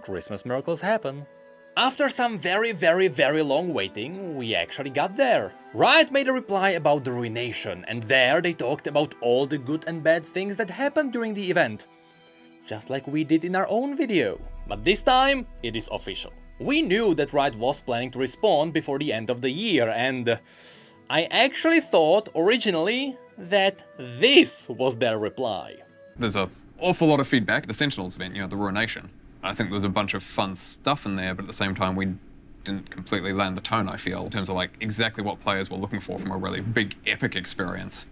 Christmas miracles happen. After some very long waiting, we actually got there. Riot made a reply about the Ruination, and there they talked about all the good and bad things that happened during the event. Just like we did in our own video. But this time, it is official. We knew that Riot was planning to respawn before the end of the year, and I actually thought, originally, that this was their reply. There's an awful lot of feedback. The Sentinels event, the Ruination. I think there was a bunch of fun stuff in there, but at the same time, we didn't completely land the tone, I feel, in terms of exactly what players were looking for from a really big, epic experience.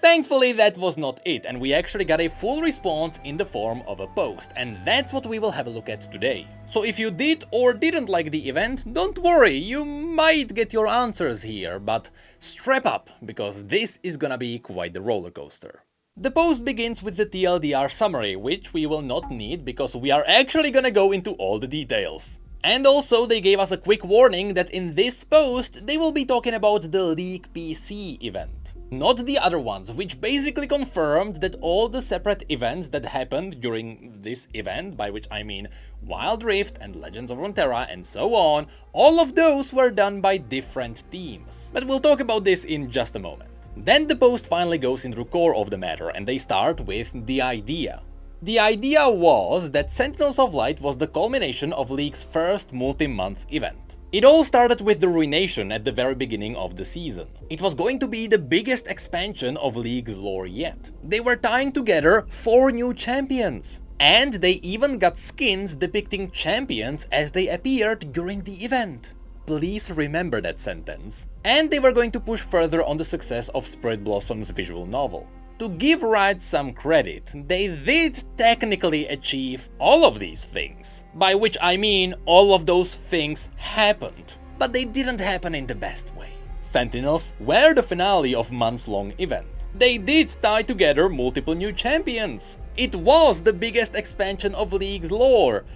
Thankfully, that was not it, and we actually got a full response in the form of a post, and that's what we will have a look at today. So if you did or didn't like the event, don't worry, you might get your answers here, but strap up, because this is gonna be quite the roller coaster. The post begins with the TLDR summary, which we will not need because we are actually gonna go into all the details. And also they gave us a quick warning that in this post they will be talking about the League PC event, not the other ones, which basically confirmed that all the separate events that happened during this event, by which I mean Wild Rift and Legends of Runeterra and so on, all of those were done by different teams. But we'll talk about this in just a moment. Then the post finally goes into the core of the matter, and they start with the idea. The idea was that Sentinels of Light was the culmination of League's first multi-month event. It all started with the Ruination at the very beginning of the season. It was going to be the biggest expansion of League's lore yet. They were tying together 4 new champions. And they even got skins depicting champions as they appeared during the event. Please remember that sentence. And they were going to push further on the success of Spirit Blossom's visual novel. To give Riot some credit, they did technically achieve all of these things. By which I mean all of those things happened. But they didn't happen in the best way. Sentinels were the finale of months-long event. They did tie together multiple new champions. It was the biggest expansion of League's lore.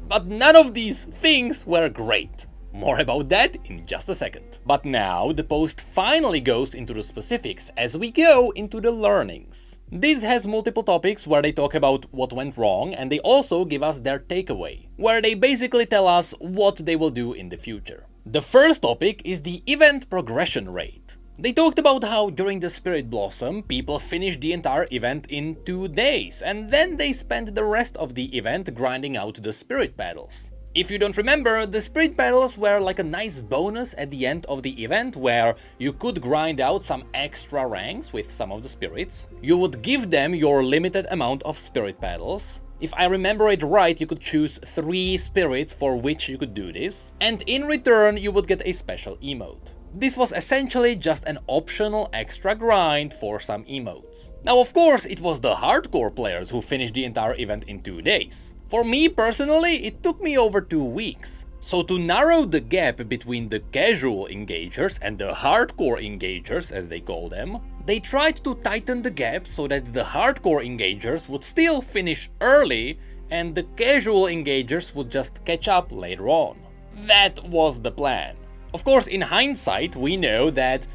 But none of these things were great. More about that in just a second. But now the post finally goes into the specifics as we go into the learnings. This has multiple topics where they talk about what went wrong, and they also give us their takeaway, where they basically tell us what they will do in the future. The first topic is the event progression rate. They talked about how during the Spirit Blossom, people finished the entire event in 2 days, and then they spent the rest of the event grinding out the Spirit Battles. If you don't remember, the Spirit Battles were like a nice bonus at the end of the event where you could grind out some extra ranks with some of the spirits. You would give them your limited amount of Spirit Battles. If I remember it right, you could choose 3 spirits for which you could do this, and in return you would get a special emote. This was essentially just an optional extra grind for some emotes. Now of course it was the hardcore players who finished the entire event in 2 days. For me personally, it took me over 2 weeks. So to narrow the gap between the casual engagers and the hardcore engagers, as they call them, they tried to tighten the gap so that the hardcore engagers would still finish early and the casual engagers would just catch up later on. That was the plan. Of course, in hindsight, we know that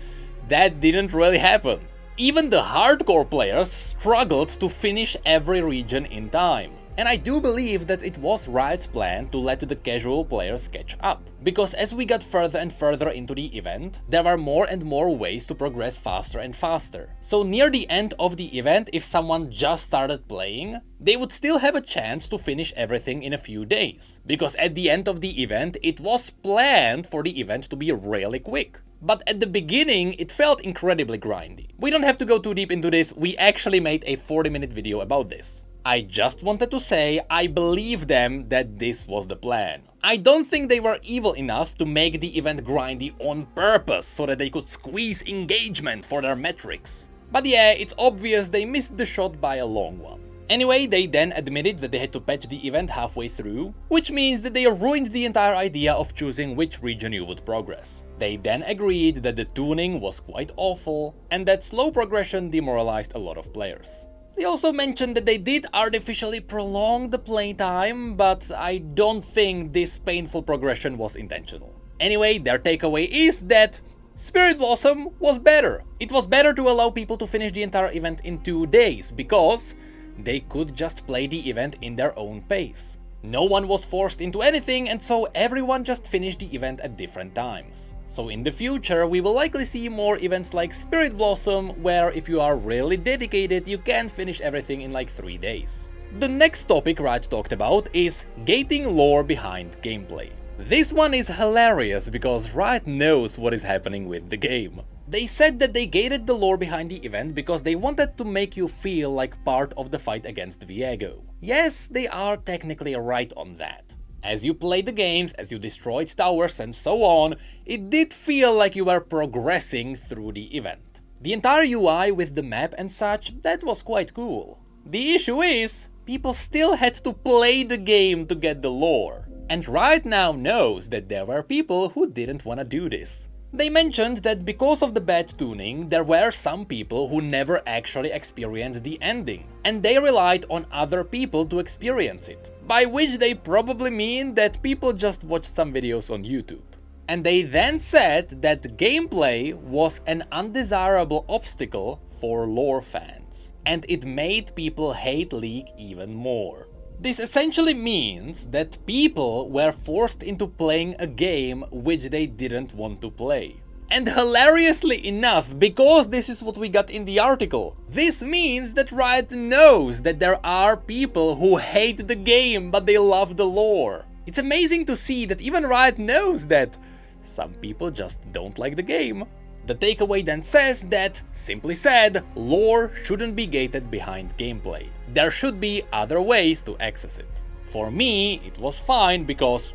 that didn't really happen. Even the hardcore players struggled to finish every region in time. And I do believe that it was Riot's plan to let the casual players catch up. Because as we got further and further into the event, there were more and more ways to progress faster and faster. So near the end of the event, if someone just started playing, they would still have a chance to finish everything in a few days. Because at the end of the event, it was planned for the event to be really quick. But at the beginning, it felt incredibly grindy. We don't have to go too deep into this, we actually made a 40-minute video about this. I just wanted to say I believe them that this was the plan. I don't think they were evil enough to make the event grindy on purpose so that they could squeeze engagement for their metrics. But yeah, it's obvious they missed the shot by a long one. Anyway, they then admitted that they had to patch the event halfway through, which means that they ruined the entire idea of choosing which region you would progress. They then agreed that the tuning was quite awful, and that slow progression demoralized a lot of players. They also mentioned that they did artificially prolong the playtime, but I don't think this painful progression was intentional. Anyway, their takeaway is that Spirit Blossom was better. It was better to allow people to finish the entire event in 2 days, because they could just play the event in their own pace. No one was forced into anything, and so everyone just finished the event at different times. So in the future we will likely see more events like Spirit Blossom, where if you are really dedicated you can finish everything in like 3 days. The next topic Riot talked about is gating lore behind gameplay. This one is hilarious because Riot knows what is happening with the game. They said that they gated the lore behind the event because they wanted to make you feel like part of the fight against Viego. Yes, they are technically right on that. As you played the games, as you destroyed towers and so on, it did feel like you were progressing through the event. The entire UI with the map and such, that was quite cool. The issue is, people still had to play the game to get the lore. And Riot now knows that there were people who didn't wanna do this. They mentioned that because of the bad tuning, there were some people who never actually experienced the ending, and they relied on other people to experience it. By which they probably mean that people just watched some videos on YouTube. And they then said that gameplay was an undesirable obstacle for lore fans, and it made people hate League even more. This essentially means that people were forced into playing a game which they didn't want to play. And hilariously enough, because this is what we got in the article, this means that Riot knows that there are people who hate the game but they love the lore. It's amazing to see that even Riot knows that some people just don't like the game. The takeaway then says that, simply said, lore shouldn't be gated behind gameplay. There should be other ways to access it. For me, it was fine because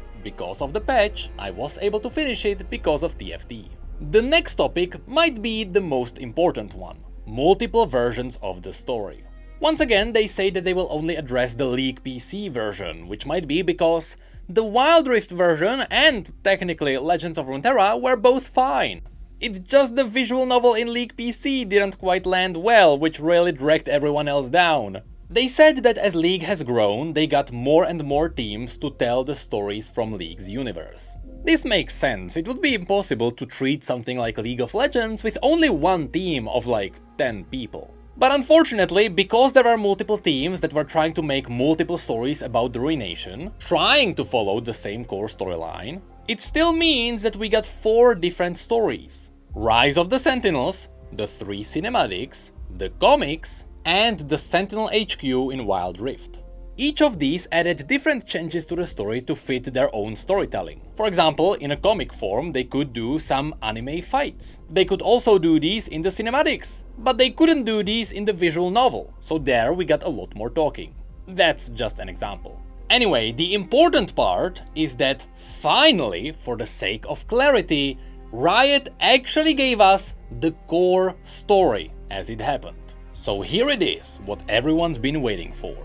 of the patch, I was able to finish it because of TFT. The next topic might be the most important one: multiple versions of the story. Once again, they say that they will only address the League PC version, which might be because the Wild Rift version and, technically, Legends of Runeterra were both fine. It's just the visual novel in League PC didn't quite land well, which really dragged everyone else down. They said that as League has grown, they got more and more teams to tell the stories from League's universe. This makes sense. It would be impossible to treat something like League of Legends with only one team of like 10 people. But unfortunately, because there are multiple teams that were trying to make multiple stories about the Ruination, trying to follow the same core storyline, it still means that we got 4 different stories: Rise of the Sentinels, the 3 cinematics, the comics, and the Sentinel HQ in Wild Rift. Each of these added different changes to the story to fit their own storytelling. For example, in a comic form, they could do some anime fights. They could also do these in the cinematics, but they couldn't do these in the visual novel, so there we got a lot more talking. That's just an example. Anyway, the important part is that finally, for the sake of clarity, Riot actually gave us the core story as it happened. So here it is, what everyone's been waiting for.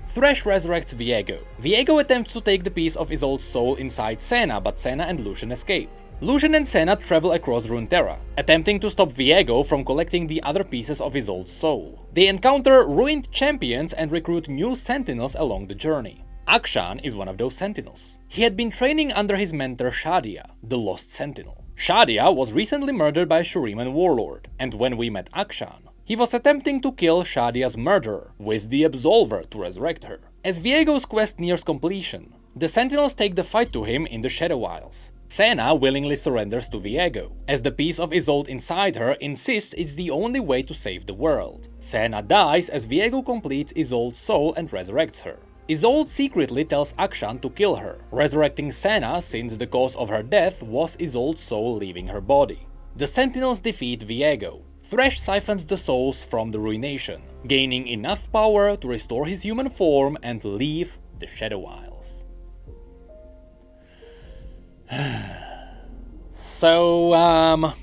Thresh resurrects Viego. Viego attempts to take the piece of Isolde's soul inside Senna, but Senna and Lucian escape. Lucian and Senna travel across Runeterra, attempting to stop Viego from collecting the other pieces of Isolde's soul. They encounter ruined champions and recruit new sentinels along the journey. Akshan is one of those sentinels. He had been training under his mentor Shadia, the Lost Sentinel. Shadia was recently murdered by a Shuriman warlord, and when we met Akshan, he was attempting to kill Shadia's murderer, with the Absolver to resurrect her. As Viego's quest nears completion, the Sentinels take the fight to him in the Shadow Isles. Senna willingly surrenders to Viego, as the piece of Isolde inside her insists it's the only way to save the world. Senna dies as Viego completes Isolde's soul and resurrects her. Isolde secretly tells Akshan to kill her, resurrecting Senna since the cause of her death was Isolde's soul leaving her body. The Sentinels defeat Viego. Thresh siphons the souls from the Ruination, gaining enough power to restore his human form and leave the Shadow Isles. So,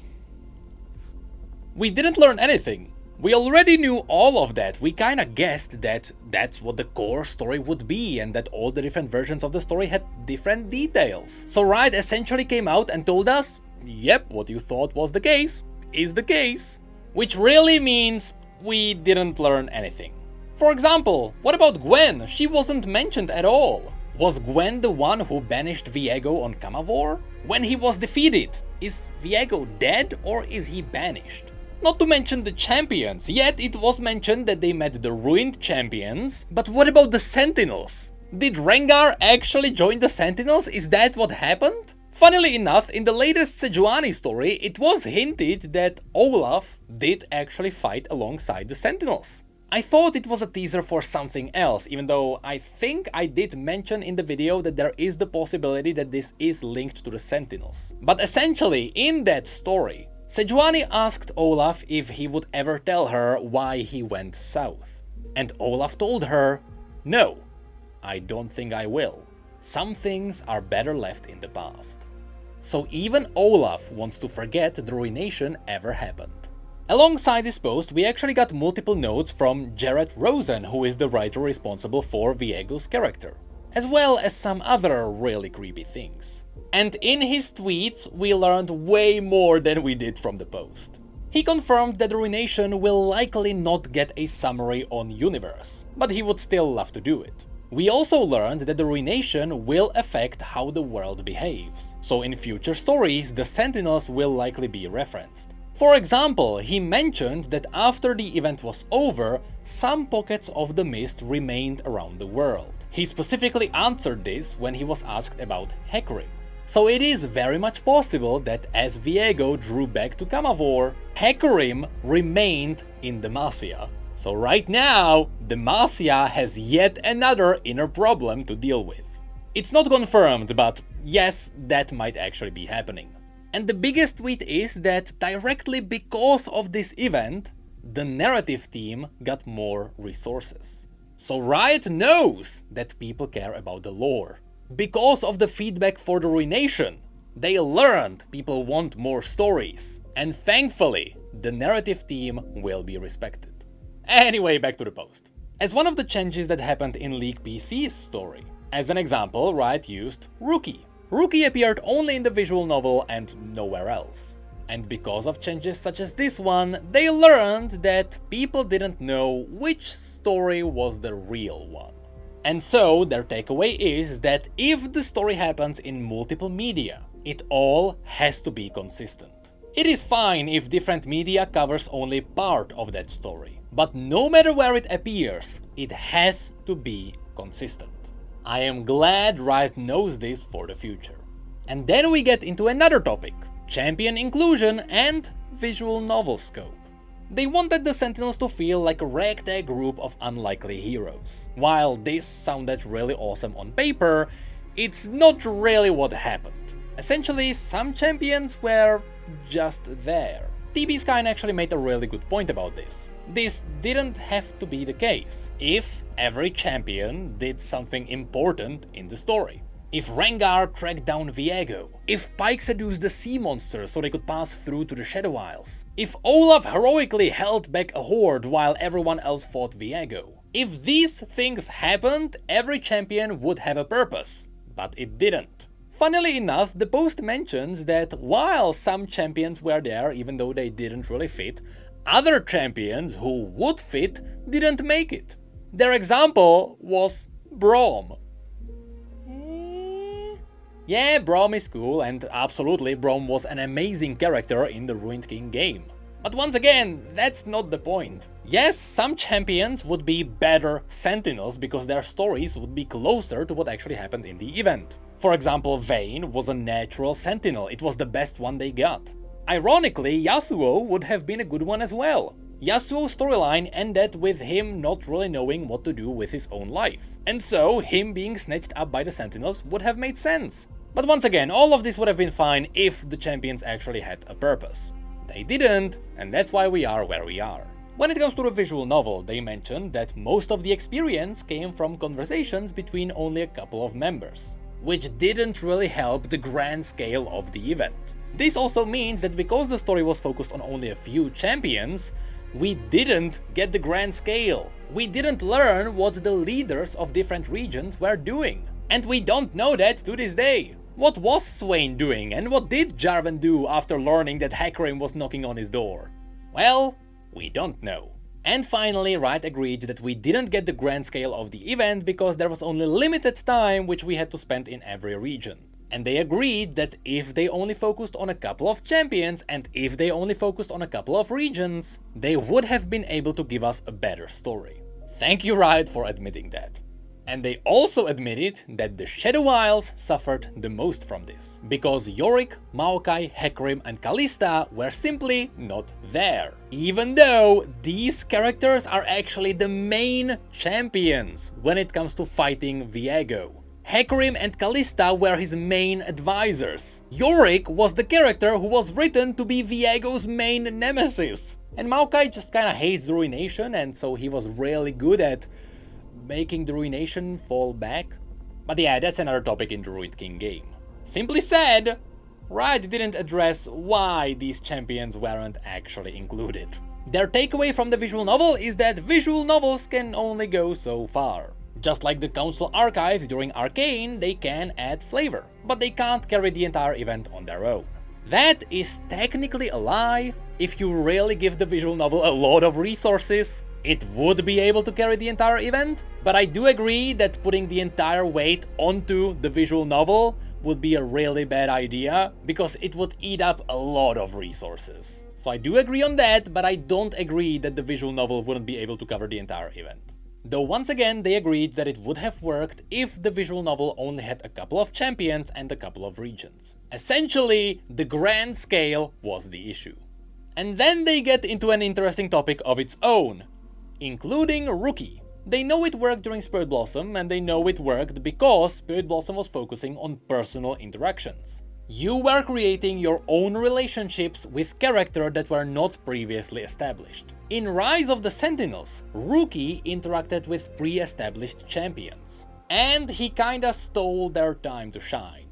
we didn't learn anything. We already knew all of that. We kinda guessed that that's what the core story would be and that all the different versions of the story had different details. So Riot essentially came out and told us, yep, what you thought was the case is the case. Which really means we didn't learn anything. For example, what about Gwen? She wasn't mentioned at all. Was Gwen the one who banished Viego on Kamavor? When he was defeated, is Viego dead or is he banished? Not to mention the champions, yet it was mentioned that they met the ruined champions. But what about the Sentinels? Did Rengar actually join the Sentinels? Is that what happened? Funnily enough, in the latest Sejuani story, it was hinted that Olaf did actually fight alongside the Sentinels. I thought it was a teaser for something else, even though I think I did mention in the video that there is the possibility that this is linked to the Sentinels. But essentially, in that story, Sejuani asked Olaf if he would ever tell her why he went south. And Olaf told her, "No, I don't think I will. Some things are better left in the past." So even Olaf wants to forget the Ruination ever happened. Alongside this post, we actually got multiple notes from Jared Rosen, who is the writer responsible for Viego's character, as well as some other really creepy things. And in his tweets, we learned way more than we did from the post. He confirmed that the Ruination will likely not get a summary on Universe, but he would still love to do it. We also learned that the Ruination will affect how the world behaves, so in future stories the Sentinels will likely be referenced. For example, he mentioned that after the event was over, some pockets of the mist remained around the world. He specifically answered this when he was asked about Hecarim. So it is very much possible that as Viego drew back to Camavor, Hecarim remained in Demacia. So right now, Demacia has yet another inner problem to deal with. It's not confirmed, but yes, that might actually be happening. And the biggest tweet is that directly because of this event, the narrative team got more resources. So Riot knows that people care about the lore. Because of the feedback for the Ruination, they learned people want more stories. And thankfully, the narrative team will be respected. Anyway, back to the post. As one of the changes that happened in League PC's story, as an example, Riot used Rookie. Rookie appeared only in the visual novel and nowhere else. And because of changes such as this one, they learned that people didn't know which story was the real one. And so their takeaway is that if the story happens in multiple media, it all has to be consistent. It is fine if different media covers only part of that story, but no matter where it appears, it has to be consistent. I am glad Riot knows this for the future. And then we get into another topic, champion inclusion and visual novel scope. They wanted the Sentinels to feel like a ragtag group of unlikely heroes. While this sounded really awesome on paper, it's not really what happened. Essentially, some champions were just there. TB Skyn actually made a really good point about this. This didn't have to be the case if every champion did something important in the story. If Rengar tracked down Viego, if Pyke seduced the sea monsters so they could pass through to the Shadow Isles, if Olaf heroically held back a horde while everyone else fought Viego. If these things happened, every champion would have a purpose, but it didn't. Funnily enough, the post mentions that while some champions were there even though they didn't really fit, other champions who would fit didn't make it. Their example was Braum. Yeah, Braum is cool, and absolutely Braum was an amazing character in the Ruined King game. But once again, that's not the point. Yes, some champions would be better Sentinels because their stories would be closer to what actually happened in the event. For example, Vayne was a natural Sentinel, it was the best one they got. Ironically, Yasuo would have been a good one as well. Yasuo's storyline ended with him not really knowing what to do with his own life. And so, him being snatched up by the Sentinels would have made sense. But once again, all of this would have been fine if the champions actually had a purpose. They didn't, and that's why we are where we are. When it comes to the visual novel, they mentioned that most of the experience came from conversations between only a couple of members, which didn't really help the grand scale of the event. This also means that because the story was focused on only a few champions, we didn't get the grand scale. We didn't learn what the leaders of different regions were doing. And we don't know that to this day. What was Swain doing, and what did Jarvan do after learning that Hecarim was knocking on his door? Well, we don't know. And finally, Riot agreed that we didn't get the grand scale of the event because there was only limited time which we had to spend in every region. And they agreed that if they only focused on a couple of champions and if they only focused on a couple of regions, they would have been able to give us a better story. Thank you, Riot, for admitting that. And they also admitted that the Shadow Isles suffered the most from this, because Yorick, Maokai, Hecarim and Kalista were simply not there. Even though these characters are actually the main champions when it comes to fighting Viego. Hecarim and Kalista were his main advisors. Yorick was the character who was written to be Viego's main nemesis. And Maokai just kinda hates Ruination, and so he was really good at making the Ruination fall back. But yeah, that's another topic in the Ruined King game. Simply said, Riot didn't address why these champions weren't actually included. Their takeaway from the visual novel is that visual novels can only go so far. Just like the Council archives during Arcane, they can add flavor, but they can't carry the entire event on their own. That is technically a lie. If you really give the visual novel a lot of resources, it would be able to carry the entire event, but I do agree that putting the entire weight onto the visual novel would be a really bad idea, because it would eat up a lot of resources. So I do agree on that, but I don't agree that the visual novel wouldn't be able to cover the entire event. Though once again they agreed that it would have worked if the visual novel only had a couple of champions and a couple of regions. Essentially, the grand scale was the issue. And then they get into an interesting topic of its own, including Rookie. They know it worked during Spirit Blossom, and they know it worked because Spirit Blossom was focusing on personal interactions. You were creating your own relationships with characters that were not previously established. In Rise of the Sentinels, Rookie interacted with pre-established champions, and he kinda stole their time to shine.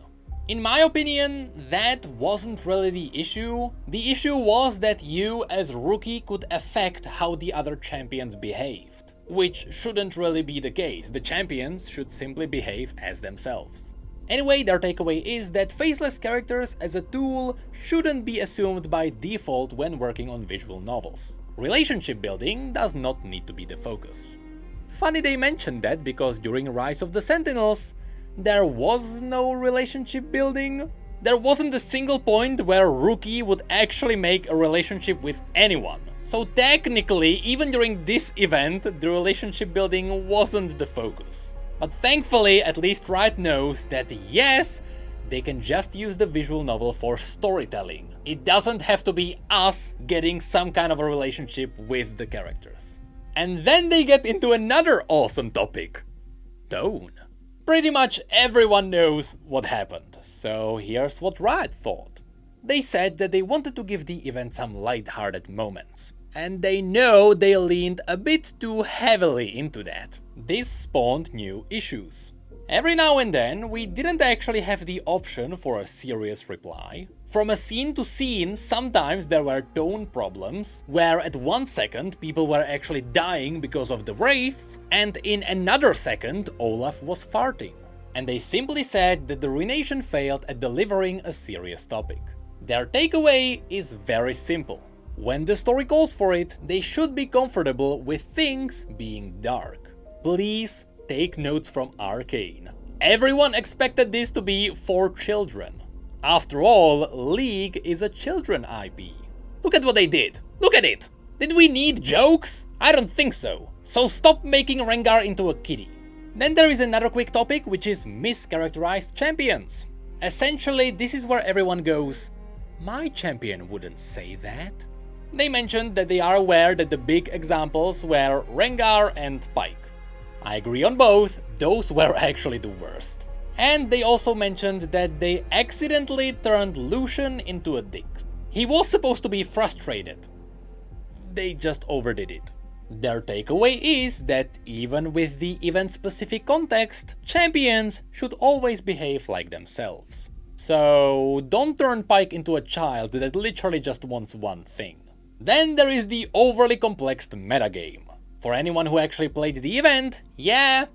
In my opinion, that wasn't really the issue. The issue was that you as Rookie could affect how the other champions behaved, which shouldn't really be the case. The champions should simply behave as themselves. Anyway, their takeaway is that faceless characters as a tool shouldn't be assumed by default when working on visual novels. Relationship building does not need to be the focus. Funny they mentioned that, because during Rise of the Sentinels, there was no relationship building. There wasn't a single point where Rookie would actually make a relationship with anyone. So technically, even during this event, the relationship building wasn't the focus. But thankfully, at least Riot knows that yes, they can just use the visual novel for storytelling. It doesn't have to be us getting some kind of a relationship with the characters. And then they get into another awesome topic, tone. Pretty much everyone knows what happened, so here's what Riot thought. They said that they wanted to give the event some lighthearted moments, and they know they leaned a bit too heavily into that. This spawned new issues. Every now and then, we didn't actually have the option for a serious reply. From a scene to scene, sometimes there were tone problems, where at 1 second people were actually dying because of the wraiths, and in another second Olaf was farting. And they simply said that the Ruination failed at delivering a serious topic. Their takeaway is very simple. When the story calls for it, they should be comfortable with things being dark. Please take notes from Arcane. Everyone expected this to be for children. After all, League is a children IP. Look at what they did. Look at it! Did we need jokes? I don't think so. So stop making Rengar into a kitty. Then there is another quick topic, which is mischaracterized champions. Essentially, this is where everyone goes, my champion wouldn't say that. They mentioned that they are aware that the big examples were Rengar and Pyke. I agree on both, those were actually the worst. And they also mentioned that they accidentally turned Lucian into a dick. He was supposed to be frustrated. They just overdid it. Their takeaway is that even with the event-specific context, champions should always behave like themselves. So don't turn Pyke into a child that literally just wants one thing. Then there is the overly complex metagame. For anyone who actually played the event, yeah,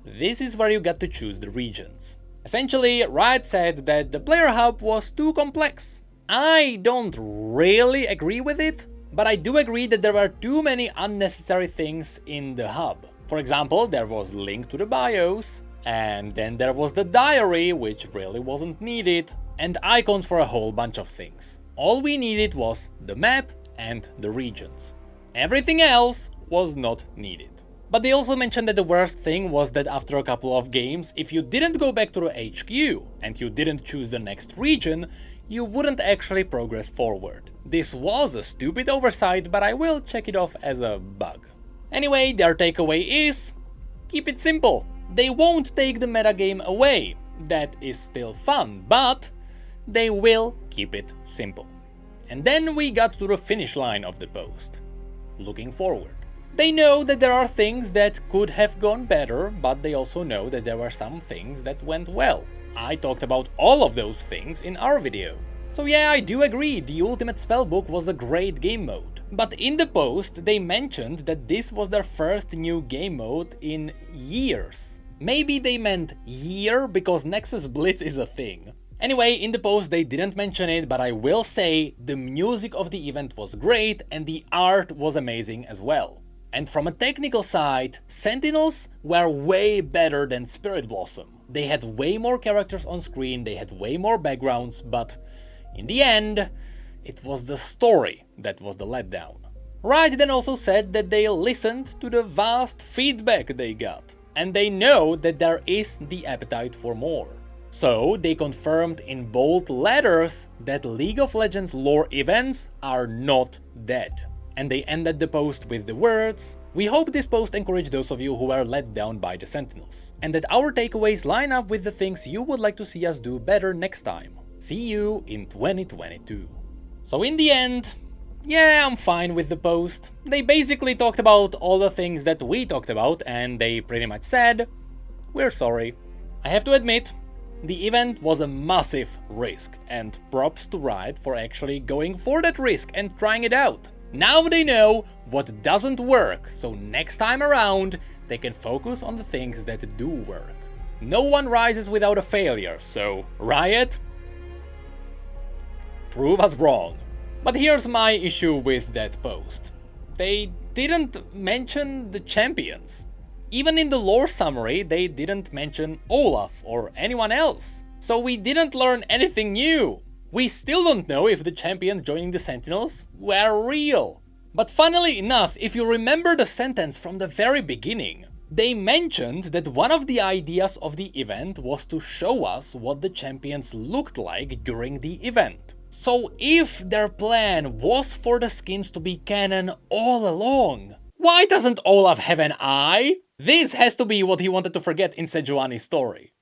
this is where you got to choose the regions. Essentially, Riot said that the player hub was too complex. I don't really agree with it, but I do agree that there were too many unnecessary things in the hub. For example, there was link to the bios, and then there was the diary, which really wasn't needed, and icons for a whole bunch of things. All we needed was the map and the regions. Everything else was not needed. But they also mentioned that the worst thing was that after a couple of games, if you didn't go back to the HQ and you didn't choose the next region, you wouldn't actually progress forward. This was a stupid oversight, but I will check it off as a bug. Anyway, their takeaway is: keep it simple. They won't take the metagame away. That is still fun, but they will keep it simple. And then we got to the finish line of the post. Looking forward. They know that there are things that could have gone better, but they also know that there were some things that went well. I talked about all of those things in our video. So yeah, I do agree, the Ultimate Spellbook was a great game mode. But in the post, they mentioned that this was their first new game mode in years. Maybe they meant year because Nexus Blitz is a thing. Anyway, in the post they didn't mention it, but I will say the music of the event was great and the art was amazing as well. And from a technical side, Sentinels were way better than Spirit Blossom. They had way more characters on screen, they had way more backgrounds, but in the end, it was the story that was the letdown. Riot then also said that they listened to the vast feedback they got, and they know that there is the appetite for more. So they confirmed in bold letters that League of Legends lore events are not dead. And they ended the post with the words: "We hope this post encouraged those of you who were let down by the Sentinels, and that our takeaways line up with the things you would like to see us do better next time. See you in 2022. So in the end, yeah, I'm fine with the post. They basically talked about all the things that we talked about, and they pretty much said, we're sorry. I have to admit, the event was a massive risk, and props to Riot for actually going for that risk and trying it out. Now they know what doesn't work, so next time around, they can focus on the things that do work. No one rises without a failure, so Riot, prove us wrong. But here's my issue with that post. They didn't mention the champions. Even in the lore summary, they didn't mention Olaf or anyone else. So we didn't learn anything new. We still don't know if the champions joining the Sentinels were real. But funnily enough, if you remember the sentence from the very beginning, they mentioned that one of the ideas of the event was to show us what the champions looked like during the event. So if their plan was for the skins to be canon all along, why doesn't Olaf have an eye? This has to be what he wanted to forget in Sejuani's story.